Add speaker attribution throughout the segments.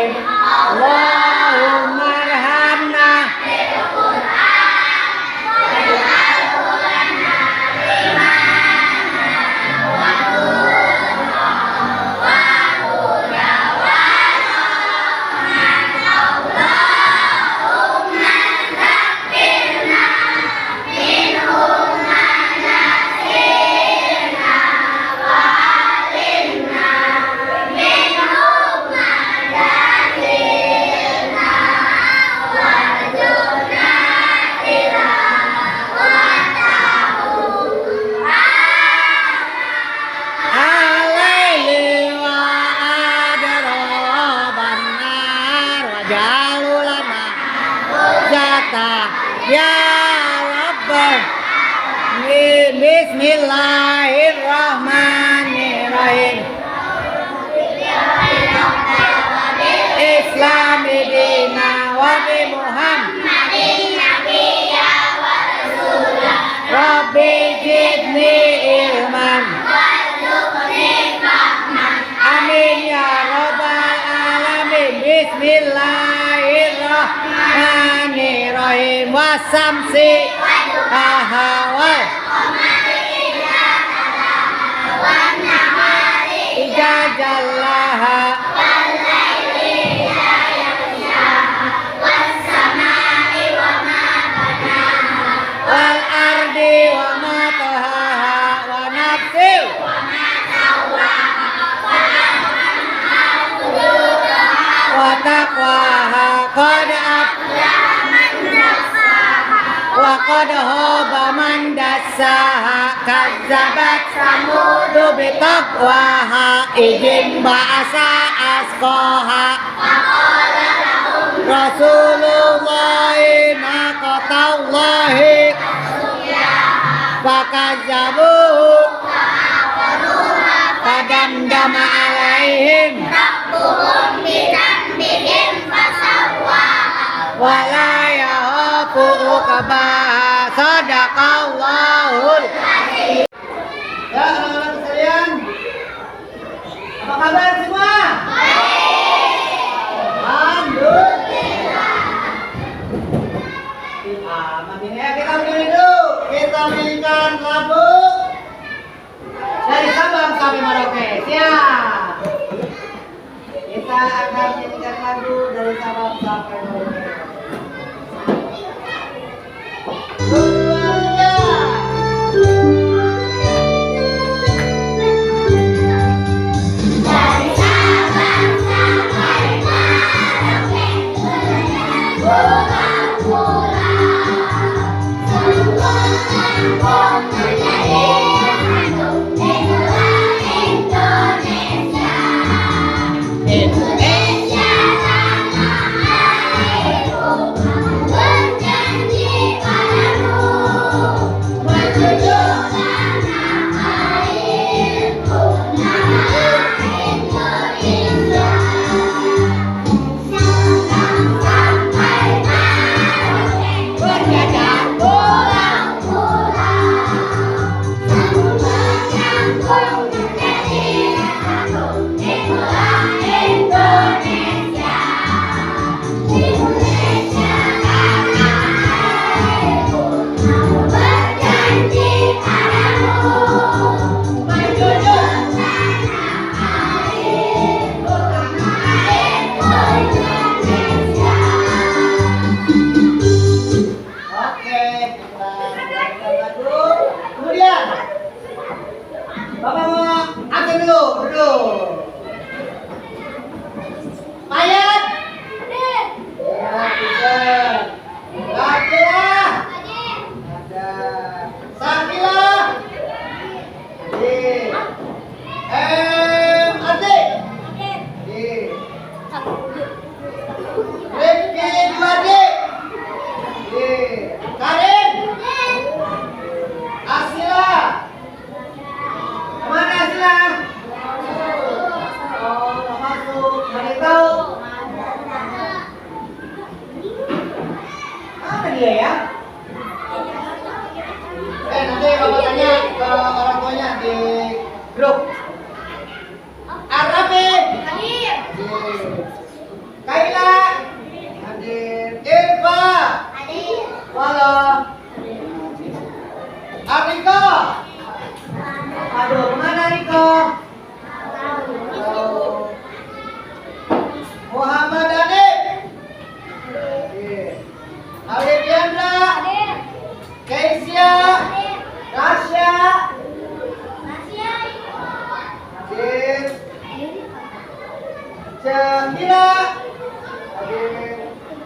Speaker 1: Bismillahirrahmanirrahim. Allahumma arhamna alaili wa adroban nar wa jalulana jata ya Rabbal Bismillahirrahmanirrahim. Islami dina wa bi Muhammadin nabiyya wa rasulah. Rabbi zidni ilman warzuqni fahman. Amin ya rabbal alamin. Bismillahirrahmanirrahim. Wasamsi ahawal ija jallaha wal ardi wa ma tahaha wa nafsin wa taqwaha qad wa qad haba man dassaha kazzabat samudu bi taqwaha idin ba'asa asqaha Rasulullahi naqatallahi fakazzabuhu fadamdama alaihim wala yahafu uqbaha. Sadaqallahul azim. Ya anak-anak sekalian, apa kabar semua? Alhamdulillah. Ya, kita berdiri dulu. Kita mainkan lagu dari Sabang sampai Merauke. Siap. Kita akan menyanyikan lagu dari Sabang sampai Merauke. Indonesia tanah airku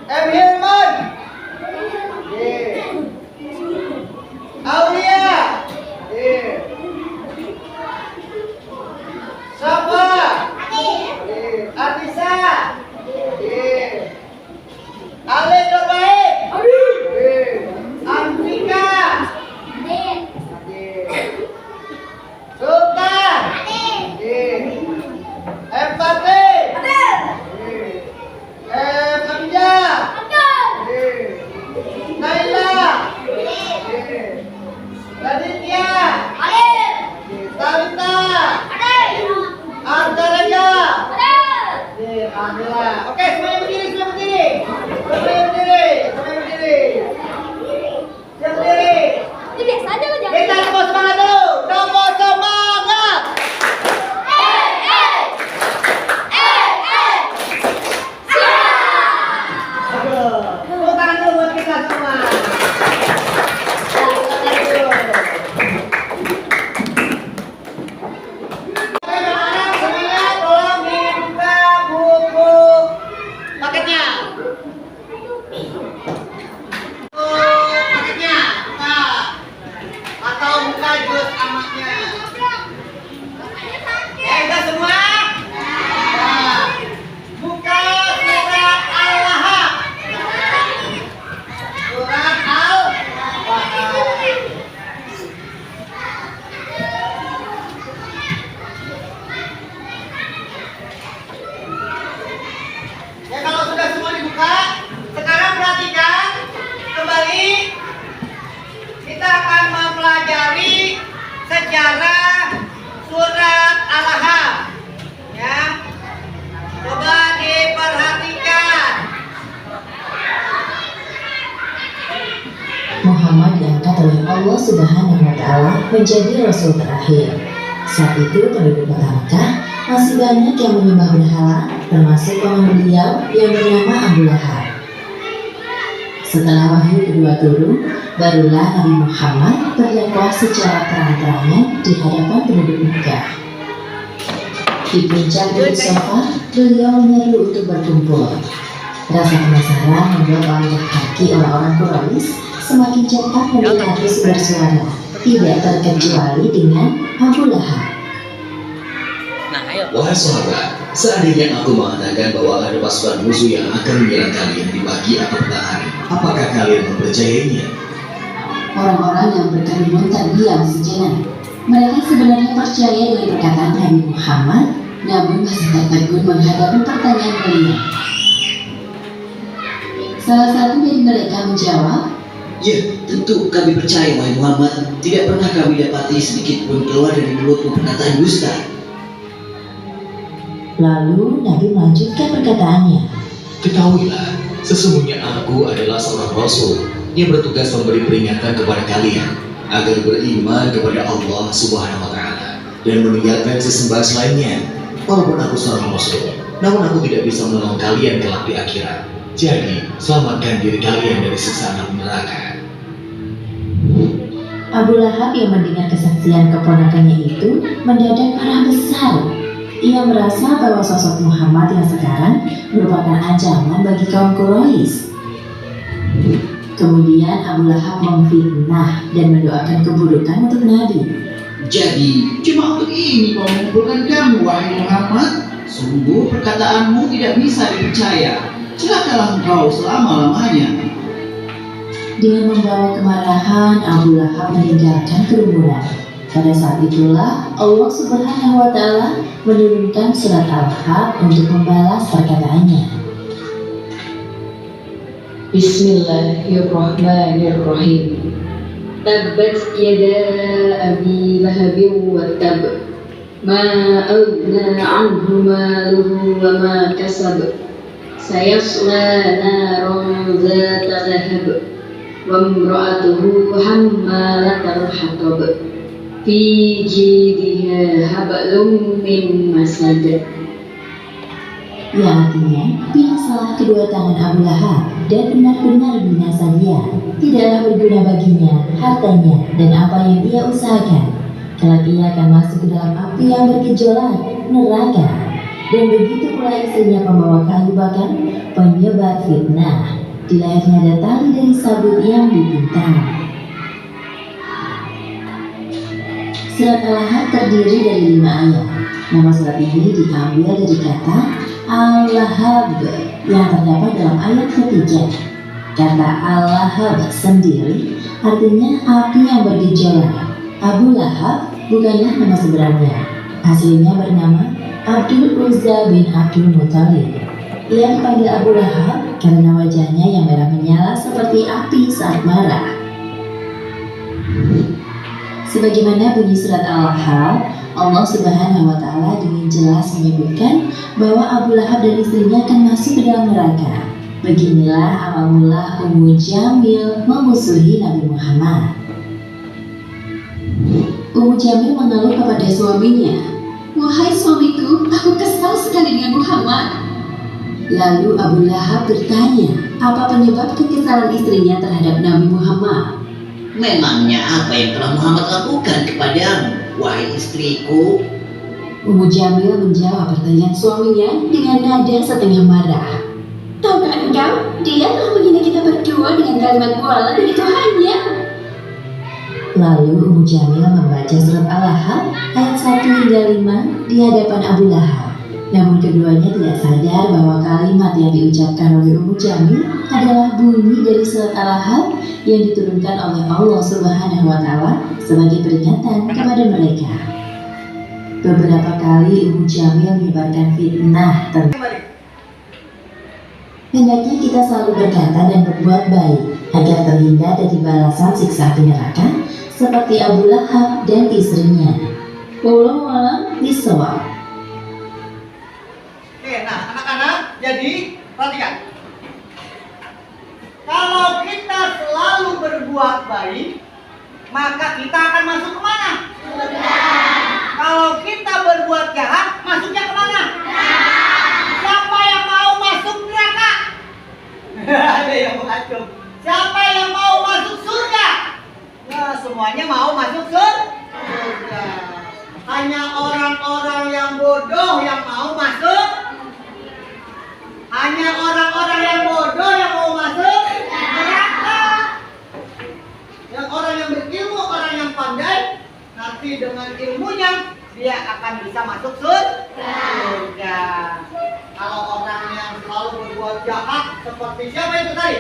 Speaker 1: M. Hilman. D. Aulia. D. Safa. D. Artisa. D. Ale Nurbaik. D. Anfika. D. Sultan. D. M. Fatih. D. M. Hamzah. D. Naila. D. Raditya. D. Talita. Artaraja. D. Alhamdulillah. Oke, semuanya berdiri, semuanya berdiri. Semuanya berdiri, semuanya berdiri. Siap berdiri.
Speaker 2: Ini biasa aja lo jangan.
Speaker 1: Kita tepuk semangat dulu. Tepuk semangat. Aduh, tepuk tangan dulu buat kita semua. Tepuk tangan dulu. Oke, anak-anak semuanya tolong dibuka buku paketnya. Paketnya, buka. Atau buka jus amatnya. Udah semua? Nah, buka surat Al-Lahab. Surat Al-Lahab. Ya, kalau sudah semua dibuka, sekarang perhatikan kembali. Kita akan mempelajari sejarah surat Al-Lahab. Ya, coba diperhatikan.
Speaker 3: Muhammad diangkat oleh Allah Subhanahu wa Ta'ala menjadi Rasul terakhir. Saat itu penduduk kota Mekah masih banyak yang menyembah berhala, termasuk paman beliau yang bernama Abu Lahab. Setelah wahyu kedua turun, barulah Nabi Muhammad berdakwah secara terang-terangan di hadapan penduduk Mekah. Di puncak Bukit Safa, beliau menyeru untuk berkumpul. Rasa penasaran membuat wajah kaki orang-orang Quraisy semakin cepat mendekati bersuara, tidak terkecuali dengan Abu Lahab.
Speaker 4: Wahai sahabat, seandainya aku mengatakan bahwa ada pasukan musuh yang akan menyerang kalian di pagi atau petang hari, apakah kalian mempercayainya?
Speaker 3: Orang-orang yang berkerimun terdiam sejenak. Mereka sebenarnya percaya dengan perkataan Nabi Muhammad, namun masih tertegun menghadapi pertanyaan beliau. Salah satu dari mereka menjawab,
Speaker 4: Ya, tentu kami percaya wahai Muhammad. Tidak pernah kami dapati sedikit pun keluar dari mulutmu perkataan dusta.
Speaker 3: lalu Nabi melanjutkan perkataannya.
Speaker 4: Ketahuilah, sesungguhnya aku adalah seorang Rasul yang bertugas memberi peringatan kepada kalian agar beriman kepada Allah Subhanahu wa Ta'ala dan meninggalkan sesembahan selainnya. Walaupun aku seorang Rasul, namun aku tidak bisa menolong kalian kelak di akhirat. Jadi, selamatkan diri kalian dari siksa api neraka.
Speaker 3: Abu Lahab yang mendengar kesaksian keponakannya itu mendadak marah besar. Ia merasa bahwa sosok Muhammad yang sekarang merupakan ancaman bagi kaum Quraisy. Kemudian Abu Lahab memfitnah dan mendoakan keburukan untuk Nabi.
Speaker 5: Jadi, cuma untuk ini kau mengumpulkan kamu, wahai Muhammad? Sungguh perkataanmu tidak bisa dipercaya. Celakalah engkau selama-lamanya.
Speaker 3: Dengan membawa kemarahan, Abu Lahab meninggalkan kerumunan. Pada saat itulah Allah Subhanahu wa Ta'ala menurunkan surat Al-Lahab untuk membalas perkataannya. Bismillahirrahmanirrahim. Tabbat yada abi lahabin wa tab. Ma aghna anhu maluhu wa ma kasab. Sayasla naran zata lahab. Wa imra'atuhu hammalatal hatab. Fi jidha hablum min masad. Yang artinya, binasalah kedua tangan Abu Lahab dan benar-benar binasa dia. Tidaklah berguna baginya hartanya dan apa yang ia usahakan. Kelak ia akan masuk ke dalam api yang bergejolak, neraka. Dan begitu pula istrinya pembawa kayu bakar, penyebar fitnah. Di lehernya ada tali dari sabut yang dipintal. Surat Al-Lahab terdiri dari 5 ayat. Nama surat ini diambil dari kata Al-Lahab yang terdapat dalam ayat ketiga. Kata Al-Lahab sendiri artinya api yang bergejolak. Abu Lahab bukanlah nama sebenarnya. Aslinya bernama Abdul Uzza bin Abdul Muthalib. Ia dipanggil Abu Lahab karena wajahnya yang merah menyala seperti api saat marah. Sebagaimana bunyi surat Al-Lahab, Allah Subhanahu wa Ta'ala dengan jelas menyebutkan bahwa Abu Lahab dan istrinya akan masuk ke dalam neraka. Beginilah awal mula Ummu Jamil memusuhi Nabi Muhammad. Ummu Jamil mengeluh kepada suaminya, "Wahai suamiku, aku kesal sekali dengan Muhammad." Lalu Abu Lahab bertanya, apa penyebab kekesalan istrinya terhadap Nabi Muhammad?
Speaker 2: Memangnya apa yang telah Muhammad lakukan kepadamu, wahai istriku?
Speaker 3: Ummu Jamil menjawab pertanyaan suaminya dengan nada setengah marah. "Tahukah engkau, dia telah menghina kita berdua dengan kalimat bualan dan itu hanya..." Lalu Ummu Jamil membaca surat Al-Lahab ayat 1 hingga 5 di hadapan Abu Lahab. Namun keduanya tidak sadar bahwa kalimat yang diucapkan oleh Ummu Jamil adalah bunyi dari surat Al-Lahab yang diturunkan oleh Allah Subhanahu wa Ta'ala sebagai peringatan kepada mereka. Beberapa kali Ummu Jamil menyebarkan fitnah tentang hendaknya kita selalu berkata dan berbuat baik agar terhindar dari balasan siksa api neraka seperti Abu Lahab dan istrinya. Wallahu a'lam bishawab.
Speaker 1: Oke, nah anak-anak, jadi perhatikan. Kalau kita selalu berbuat baik, maka kita akan masuk kemana? Surga. Kalau kita berbuat jahat, masuknya kemana? Siapa yang mau masuk neraka? Ada yang mengacung. Siapa yang mau masuk surga? Nah, semuanya mau masuk surga. Hanya orang-orang yang bodoh yang mau masuk. Hanya orang-orang yang bodoh yang mau masuk neraka. Yang orang yang berilmu, orang yang pandai, nanti dengan ilmunya dia akan bisa masuk surga. Kalau orang yang selalu berbuat jahat seperti siapa itu tadi?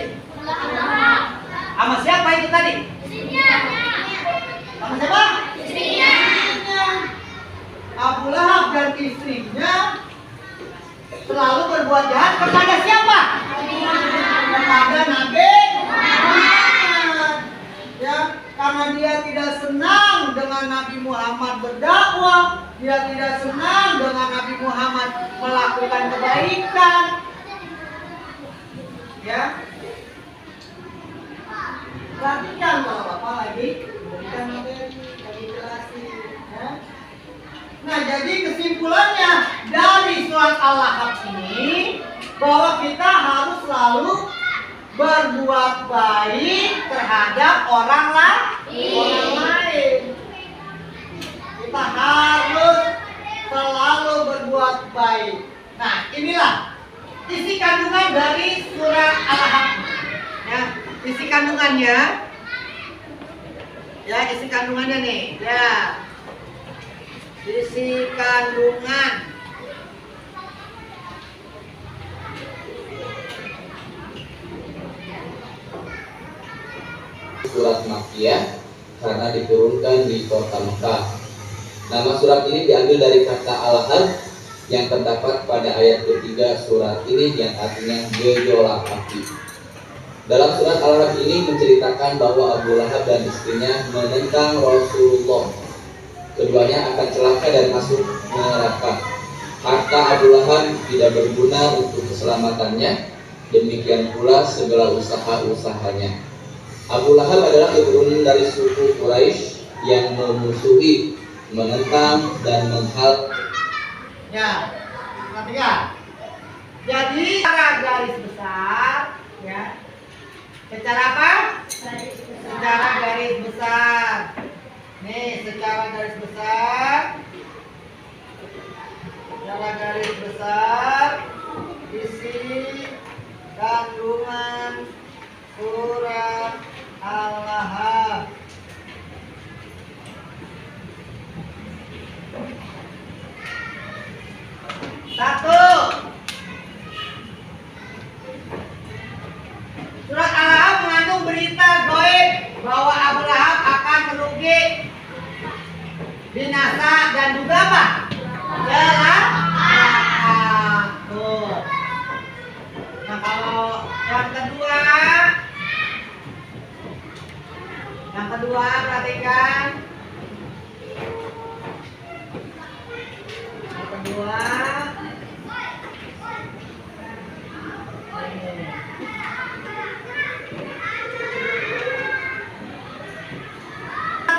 Speaker 1: Sama siapa itu tadi? Sama siapa? Istrinya. Abu Lahab dan istrinya selalu berbuat jahat kepada siapa? Kepada Nabi Muhammad. Ya, karena dia tidak senang dengan Nabi Muhammad berdakwah, dia tidak senang dengan Nabi Muhammad melakukan kebaikan. Ya. Perhatikan kalau Bapak lagi berikan materi, lagi jelasin. Ya. Nah, jadi kesimpulannya dari surat Al-Lahab ini bahwa kita harus selalu berbuat baik terhadap orang lain. Kita harus selalu berbuat baik. Nah, inilah isi kandungan dari surat Al-Lahab. Ya, isi kandungannya. Ya, isi kandungannya nih. Ya. Isi kandungan.
Speaker 6: Surat Makkiyah karena diturunkan di kota Mekah. Nama surat ini diambil dari kata Al-Lahab yang terdapat pada ayat ketiga surat ini yang artinya gejolak api. Dalam surat Al-Lahab ini menceritakan bahwa Abu Lahab dan istrinya menentang Rasulullah. Keduanya akan celaka dan masuk neraka. Harta Abu Lahab tidak berguna untuk keselamatannya, demikian pula segala usaha-usahanya. Abu Lahab adalah keturunan dari suku Quraisy yang memusuhi, menentang, dan menghal.
Speaker 1: Ya, perhatikan. Jadi secara garis besar, ya. Secara apa? Secara garis besar. Nih, secara garis besar. Secara garis besar. besar isi kandungan surat Al-Lahab. Satu. Surat Al-Lahab mengandung berita gaib bahwa Abu Lahab akan merugi, binasa dan juga apa? Celaka. Tuh. Nah kalau yang kedua perhatikan. Yang kedua.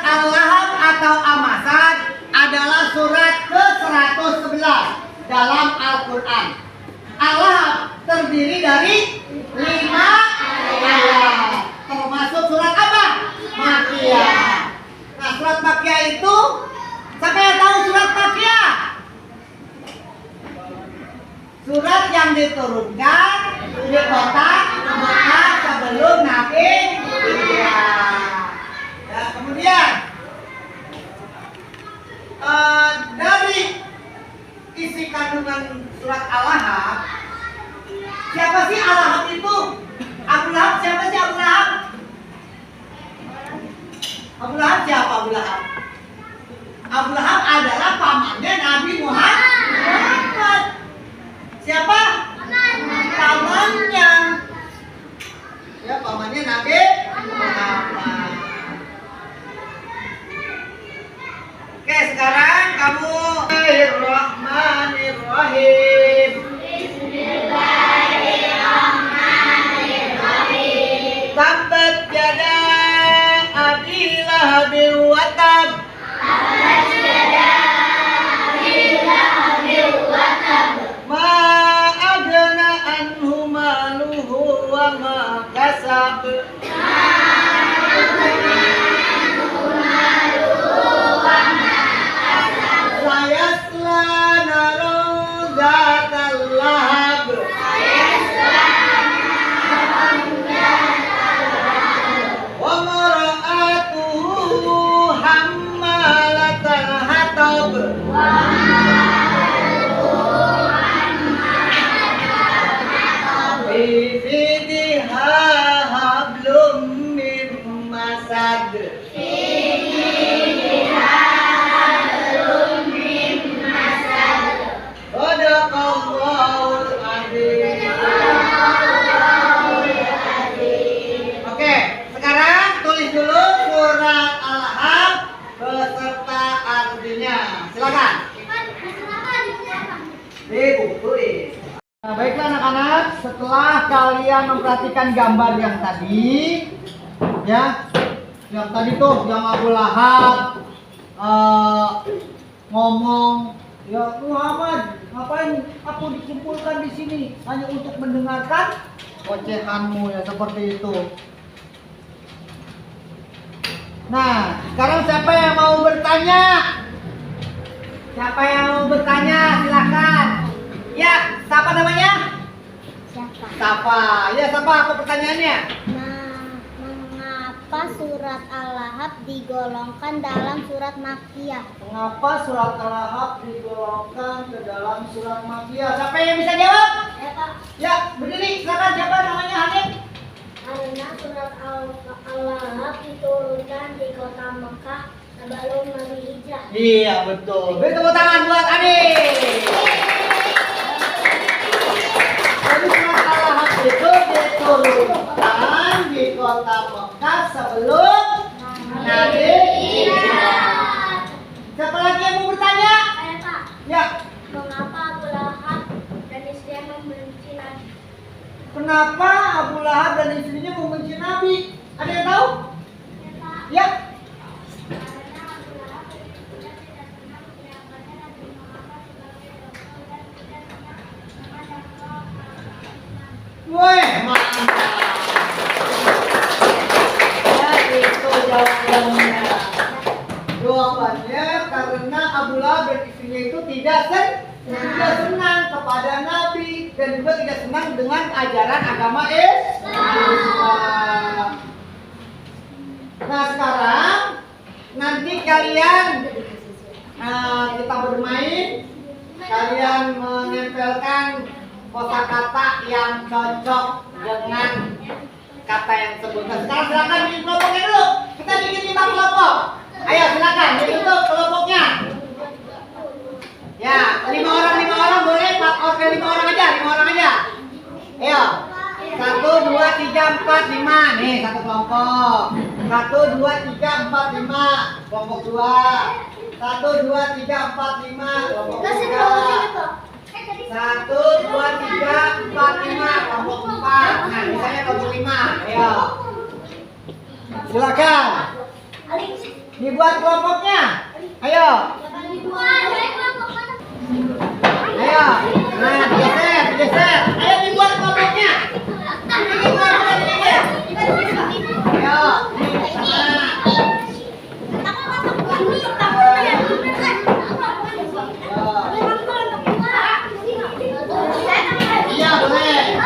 Speaker 1: Al-Lahab atau Amasad adalah surat ke-111 dalam Al-Quran. Al-Lahab terdiri dari 5 ayat, termasuk surat apa? Makkiyah. Nah, surat Makkiyah itu, siapa yang tahu surat Makkiyah? Surat yang diturunkan di kota Makkah sebelum Nabi hijrah. Ya, kemudian dari isi kandungan surat Al-Lahab, siapa sih Al-Lahab itu? Abu Lahab, siapa sih Abu Lahab? Abu Lahab siapa Abu Lahab? Abu Lahab adalah pamannya Nabi Muhammad. Siapa? Pamannya. Ya, pamannya Nabi Muhammad. Oke, sekarang kamu Bismillahirrahmanirrahim. Bismillahirrahmanirrahim. Tabbat yada Abi Lahabin wa tab. Tabbat yada Abi Lahabin wa tab. Ma agna anhu maluhu wa ma kasab. Nah, baiklah anak-anak, setelah kalian memperhatikan gambar yang tadi, ya, yang tadi tuh yang Abu Lahab ngomong, ya Muhammad, ngapain aku dikumpulkan di sini hanya untuk mendengarkan ocehanmu, ya seperti itu. Nah, sekarang siapa yang mau bertanya? Siapa yang mau bertanya? Silakan. Ya, siapa namanya? Siapa? Ya, siapa? Apa pertanyaannya?
Speaker 7: Mengapa surat Al-Lahab digolongkan dalam surat Makkiyah?
Speaker 1: Mengapa surat Al-Lahab digolongkan ke dalam surat Makkiyah? Siapa yang bisa jawab?
Speaker 7: Ya, Pak.
Speaker 1: Ya, berdiri. Silakan. Siapa namanya? Hanif?
Speaker 7: Karena surat Al-Lahab diturunkan di kota Mekah sebelum Nabi hijrah.
Speaker 1: Iya, betul. Beri tepuk tangan buat Hanif. Jadi surat Al-Lahab itu diturunkan di kota Mekah sebelum Nabi hijrah. Siapa lagi yang mau bertanya?
Speaker 7: Saya, Pak.
Speaker 1: Ya.
Speaker 7: Mengapa Abu Lahab dan istrinya membenci Nabi?
Speaker 1: Kenapa Abu Lahab dan istrinya membenci Nabi? Ada yang tahu?
Speaker 7: Ya, Pak.
Speaker 1: Ya.
Speaker 7: Karena Abu Lahab dan istrinya tidak pernah menyiapkannya Nabi Muhammad sebagai rasul dan tidak pernah mengajak
Speaker 1: Woi, mantap. Ya, itu jawabannya. Jawabannya karena Abu Lahab dan istrinya itu tidak senang kepada Nabi dan juga tidak senang dengan ajaran agama Islam. Nah sekarang nanti kalian kita bermain, kalian menempelkan kosakata yang cocok dengan kata yang disebut. Nah sekarang silakan bikin kelompoknya dulu. Kita bikin 5 kelompok. Ayo silakan ditutup kelompoknya. Ya, 5 orang boleh, 4 orang, 5 orang aja. Ayo. 1, 2, 3, 4, 5. Nih, satu kelompok. 1, 2, 3, 4, 5. Kelompok 2. 1, 2, 3, 4, 5. Kelompok 3. 1, 2, 3, 4, 5. Kelompok 4. Nah, misalnya kelompok 5. Ayo. Silakan. Dibuat kelompoknya. Ayo. Ayo. Nah, geser. Ayo dibuat kelompoknya. Ayo. Iya, boleh.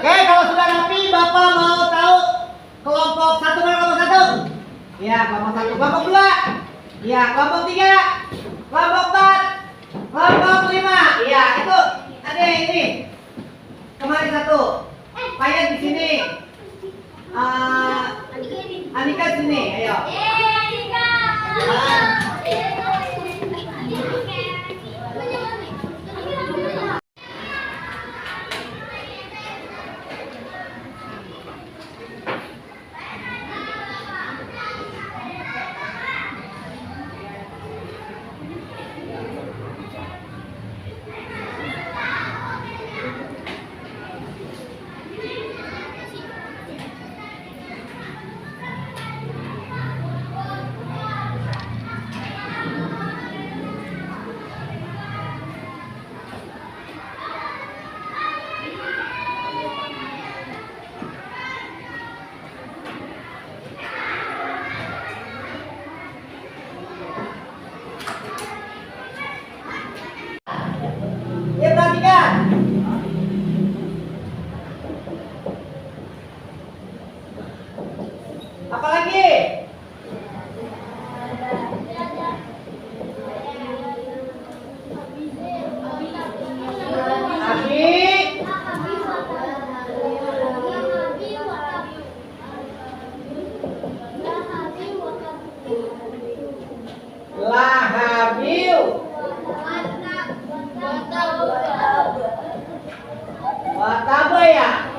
Speaker 1: Oke, kalau sudah rapi, Bapak mau tahu kelompok 1 mana kelompok 1? Ya, kelompok 1. Kelompok 2? Ya, kelompok 3? Kelompok 4? Kelompok 5? Ya, itu ada ini. Kemarin 1. Payah di sini. Anika di sini, ayo. Ya, perhatikan. Apa lagi? Abi. Lahabil. Wataba ya?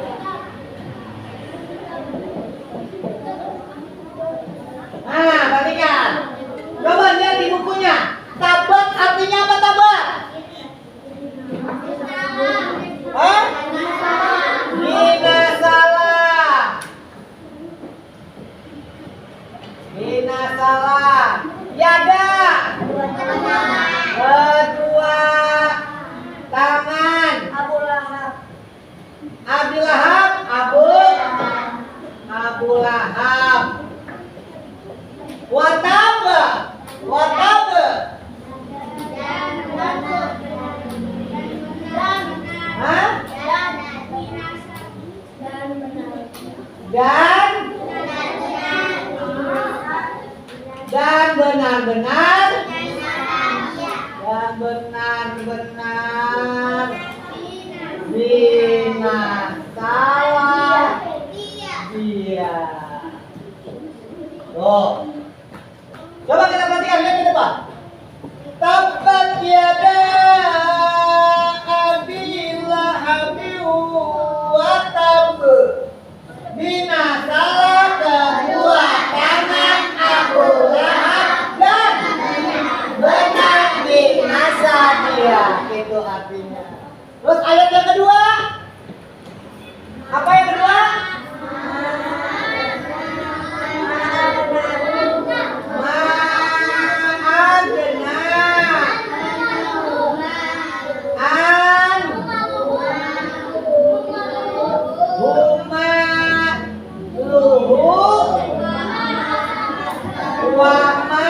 Speaker 1: Nah, perhatikan. Coba lihat di bukunya. Tabat artinya apa tabat? Hah? Binasalah. Binasalah. Yada. Kedua tangan. Abu Lahab. Abu Lahab. Wataba. Hah? Dan benar-benar binasalah dia. Tuh. Coba kita perhatikan, lihat ke depan. Tabbat yada Abi huma luhu wa ma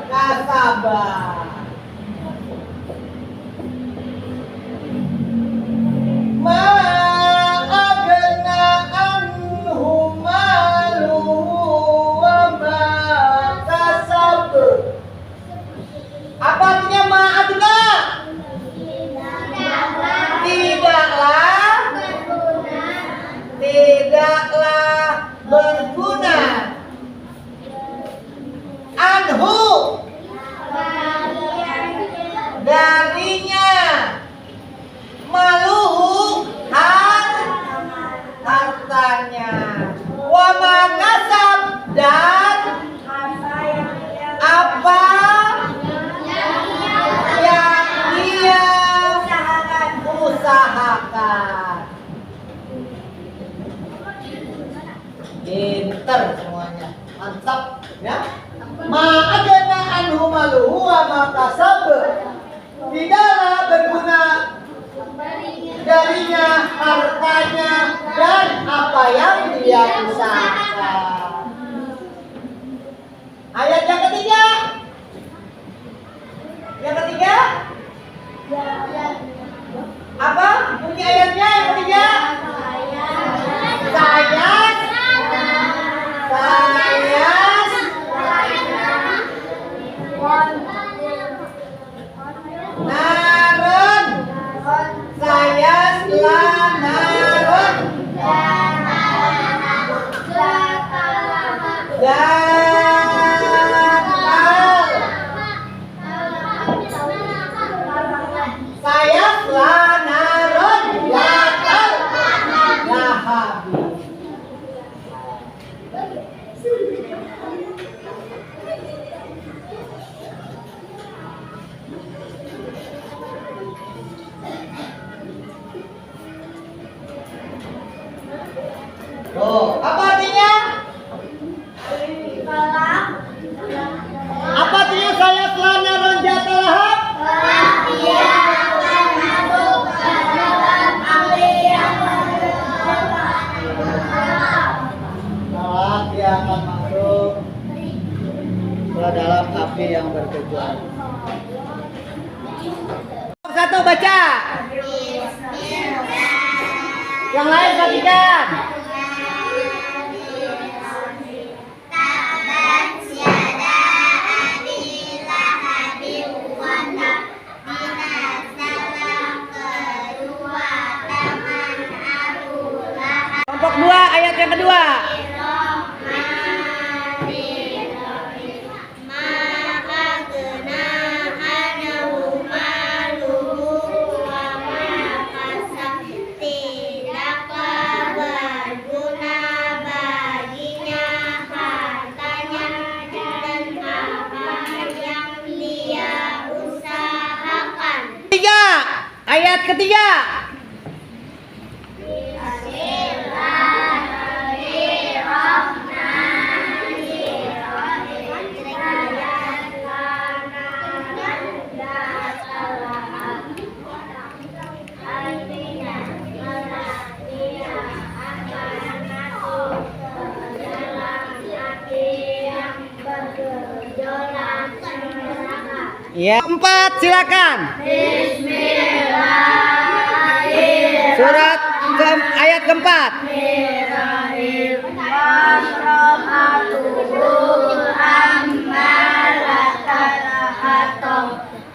Speaker 1: kasaba. Ma agna anhu maluhu wa ma kasab. Apa artinya ma agna? Tidaklah berguna anhu darinya maluhu hartanya wa makasab dan apa yang dia usahakan. Pinter semuanya, mantap ya. Ma'adana anhu maluhu wa makasab, tidaklah berguna darinya hartanya dan apa yang dia usahakan. Ayat yang ketiga. Yang ketiga apa bunyi ayatnya? Yang ketiga Oh, apa artinya? Apa artinya saya telah naron jata lahap? Dia akan masuk ke dalam api yang dia akan masuk ke dalam api yang bertujuan. Satu baca. Yang lain perhatikan. Kelompok 2 ayat yang kedua. Ayat ketiga. Ya, 4 silakan. Surat ayat keempat.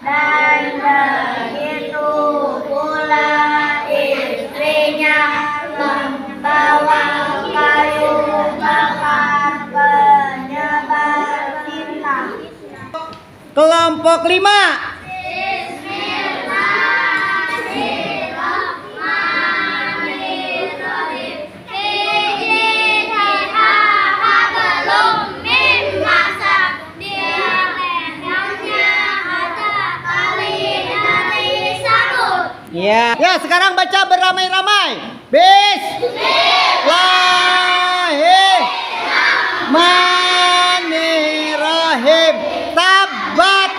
Speaker 7: Dan begitu pula istrinya membawa kayu bakar penyebar cinta.
Speaker 1: Kelompok 5. Ya, ya sekarang baca beramai-ramai. Bismillahirrahmanirrahim. Tabat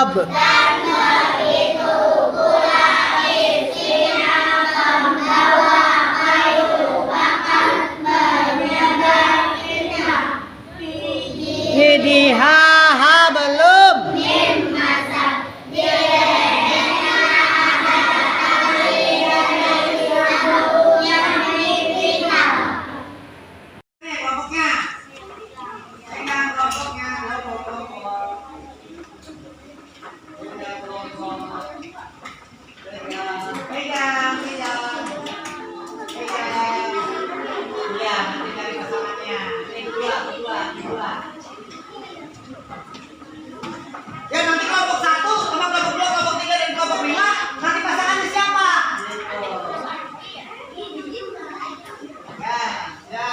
Speaker 1: Hab. Hidiha ha belum. Nih kelompoknya. Pegang kelompoknya, kelompok. Pegang. Ya, nanti cari pasangannya. Ini dua. Ya nanti kelompok 1 sama kelompok 2, kelompok 3 dan kelompok 5 nanti pasangannya siapa? Ya.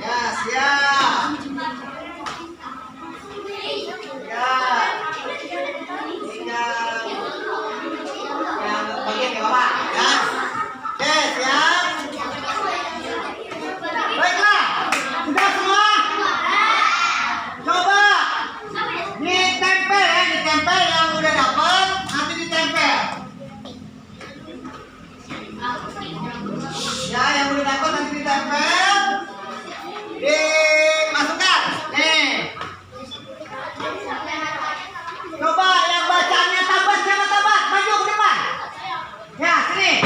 Speaker 1: Ya, siap. Yang bagian ya Bapak. Ya. Oke, siap. Baiklah, sudah semua. Coba ditempel ya, ditempel yang udah dapat, nanti ditempel. Ya, yang udah dapat nanti ditempel. Dimasukkan. Nih. Coba yang bacaannya tabat, siapa tabat? Maju ke depan. Ya, sini.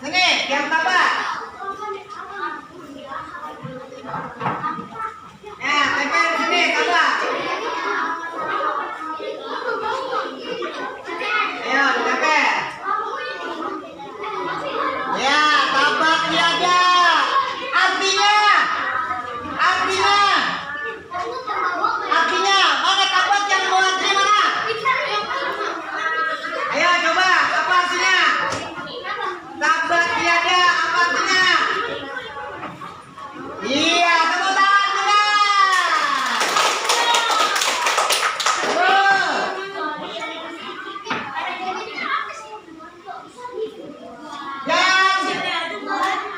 Speaker 1: Sini, yang tabat. Ya, tempel di sini, tabat. Ayo, ditempel. Ya, tabat tiada. Artinya, mana tabat yang mau antri mana? Ayo coba, apa artinya? Tabat tiada, apa artinya? Iya, tepuk tangan juga.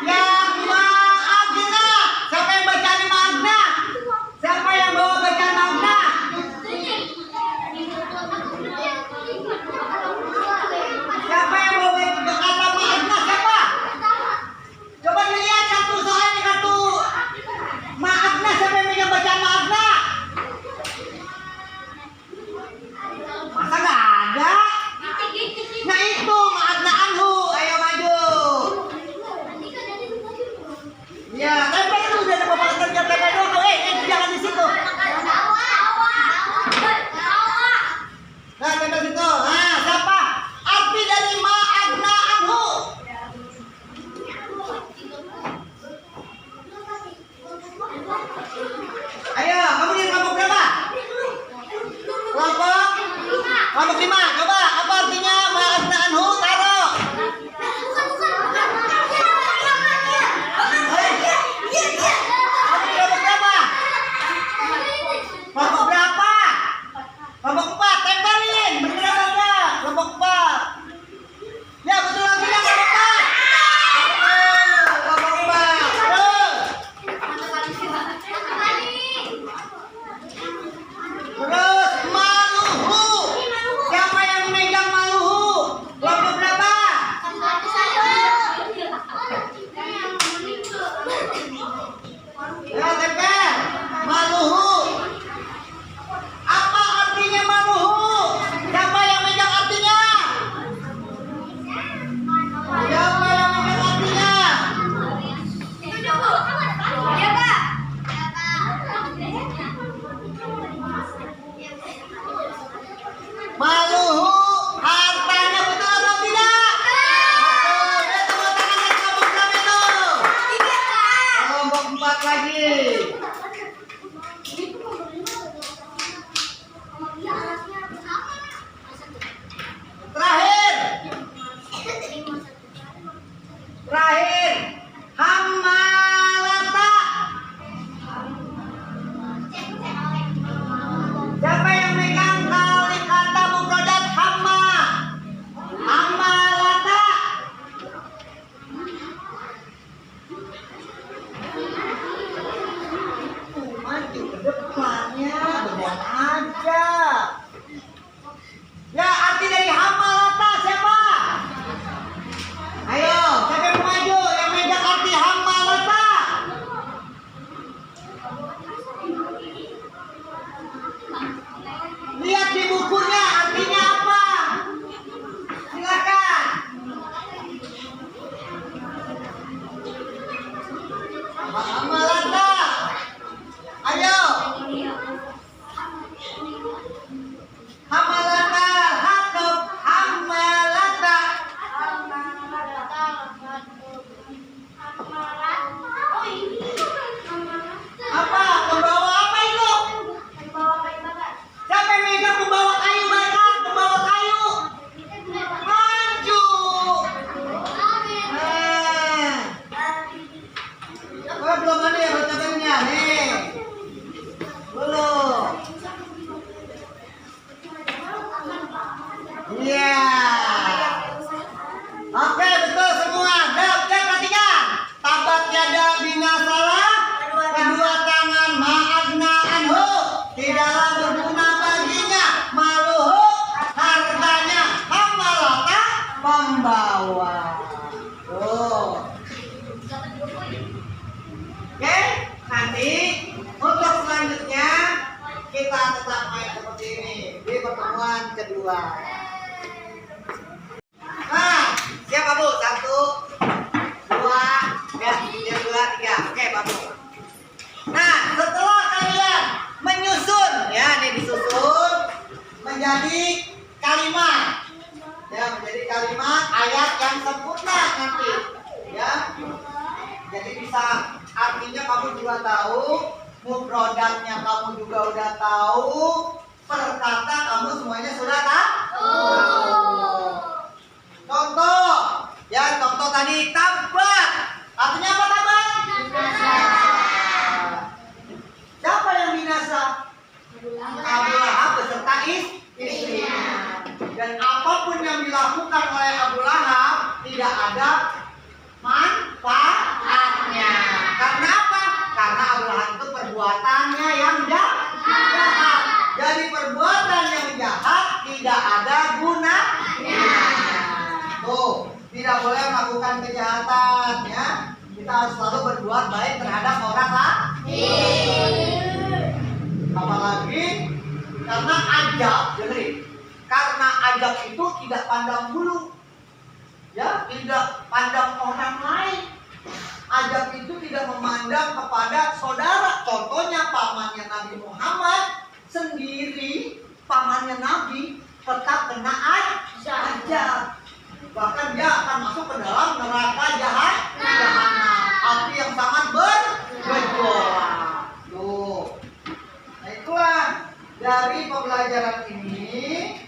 Speaker 1: Yang Magna, siapa yang bacaan Magna? Siapa yang bawa bacaan Magna? Siapa yang bawa kata Magna? Siapa? Coba dilihat kartu soalnya kartu Magna, siapa yang megang bacaan Magna? Masa nggak ada? Nah itu Magna Anhu, ayo maju. Ya, tempel itu udah ada bapak kerja tempel dulu. Jangan di situ. Nah, tempel situ. Nah, siapa? Arti dari Magna Anhu. Ayo, kamu di kelompok berapa? Kelompok 5. Coba, apa artinya Magna Anhu? Taruh. Kelompok berapa? Kelompok 4, tempelin. Bener apa enggak? Kelompok 4. Ya, betul lagi ya, kelompok 4. Kelompok 4. Terus Maluhu. Siapa yang megang Maluhu? Kelompok berapa? Ya, tempel. Maluhu. Apa artinya Maluhu? Siapa yang megang artinya? Siapa yang megang artinya? Maluhu hartanya betul atau tidak? Betul. Tepuk tangan kelompok berapa itu? Kelompok 4 lagi. Terakhir, Hammalata. Siapa yang megang kata mufradat Hammalata? Oke, betul semua. Dan perhatikan. Tabat yada binasalah. Kedua tangan ma'agna anhu. Tidaklah berguna baginya. Maluhu. Hartanya. Hamalata. Membawa. Tuh. Oke, nanti untuk selanjutnya kita tetap main seperti ini di pertemuan kedua. Nah, siapa Bu? 1, 2, ya, 2, 3. Oke, Babu. Nah, setelah kalian menyusun, ya, ini disusun menjadi kalimat, ya, menjadi kalimat ayat yang sempurna nanti, ya. Jadi bisa artinya kamu juga tahu, mufradatnya kamu juga udah tahu, per kata kamu semuanya sudah tahu. Contoh, ya contoh tadi tabat. Artinya apa tabat? Binasa. Siapa yang binasa? Abu Lahab beserta istrinya. Dan apapun yang dilakukan oleh Abu Lahab tidak ada manfaatnya. Karena apa? Karena Abu Lahab itu perbuatannya yang jahat. Jadi perbuatan yang jahat tidak ada gunanya. Tuh, tidak boleh melakukan kejahatan, ya. Kita harus selalu berbuat baik terhadap orang lain. Apalagi karena ajab, dengerin. Karena ajab itu tidak pandang bulu, ya, tidak pandang orang lain. Ajab itu tidak memandang kepada saudara. Contohnya pamannya Nabi Muhammad sendiri, pamannya Nabi tetap kena ajab. Bahkan dia akan masuk ke dalam neraka jahanam, api yang sangat bergejolak. Tuh. Nah, itulah dari pembelajaran ini,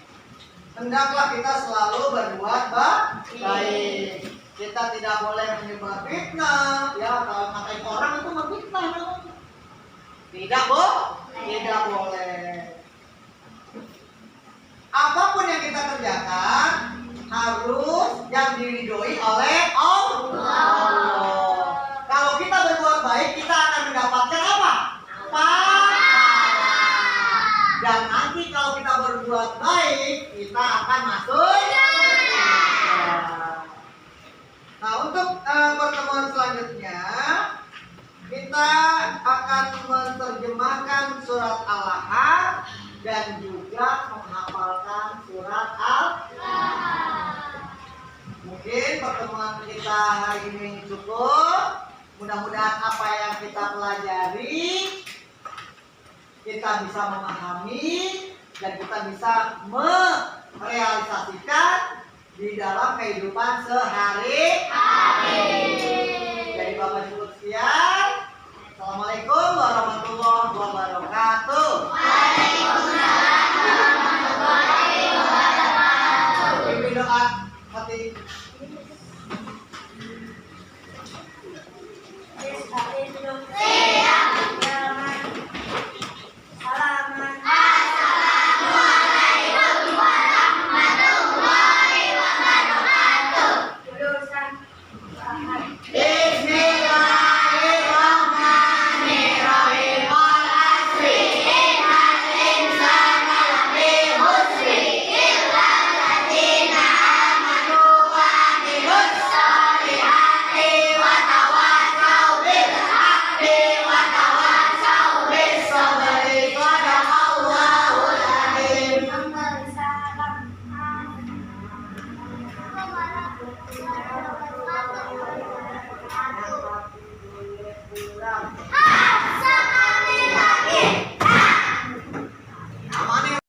Speaker 1: hendaklah kita selalu berbuat baik. Kita tidak boleh menyebar fitnah, ya, kalau ngatain orang itu memfitnah namanya. Tidak boleh. Apapun yang kita kerjakan harus yang diridhoi oleh Allah. Kalau kita berbuat baik, kita akan mendapatkan apa? Pahala. Dan nanti kalau kita berbuat baik, kita akan masuk surga. Nah, untuk pertemuan selanjutnya kita akan menerjemahkan surat Al-Lahab dan juga menghafalkan surat Al-Lahab. Mungkin pertemuan kita hari ini cukup. Mudah-mudahan apa yang kita pelajari kita bisa memahami dan kita bisa merealisasikan di dalam kehidupan sehari-hari. Dari Bapak Ibu sekalian, Assalamualaikum warahmatullahi wabarakatuh. Waalaikumsalam warahmatullahi wabarakatuh. Pimpin doa hati.
Speaker 7: Yes,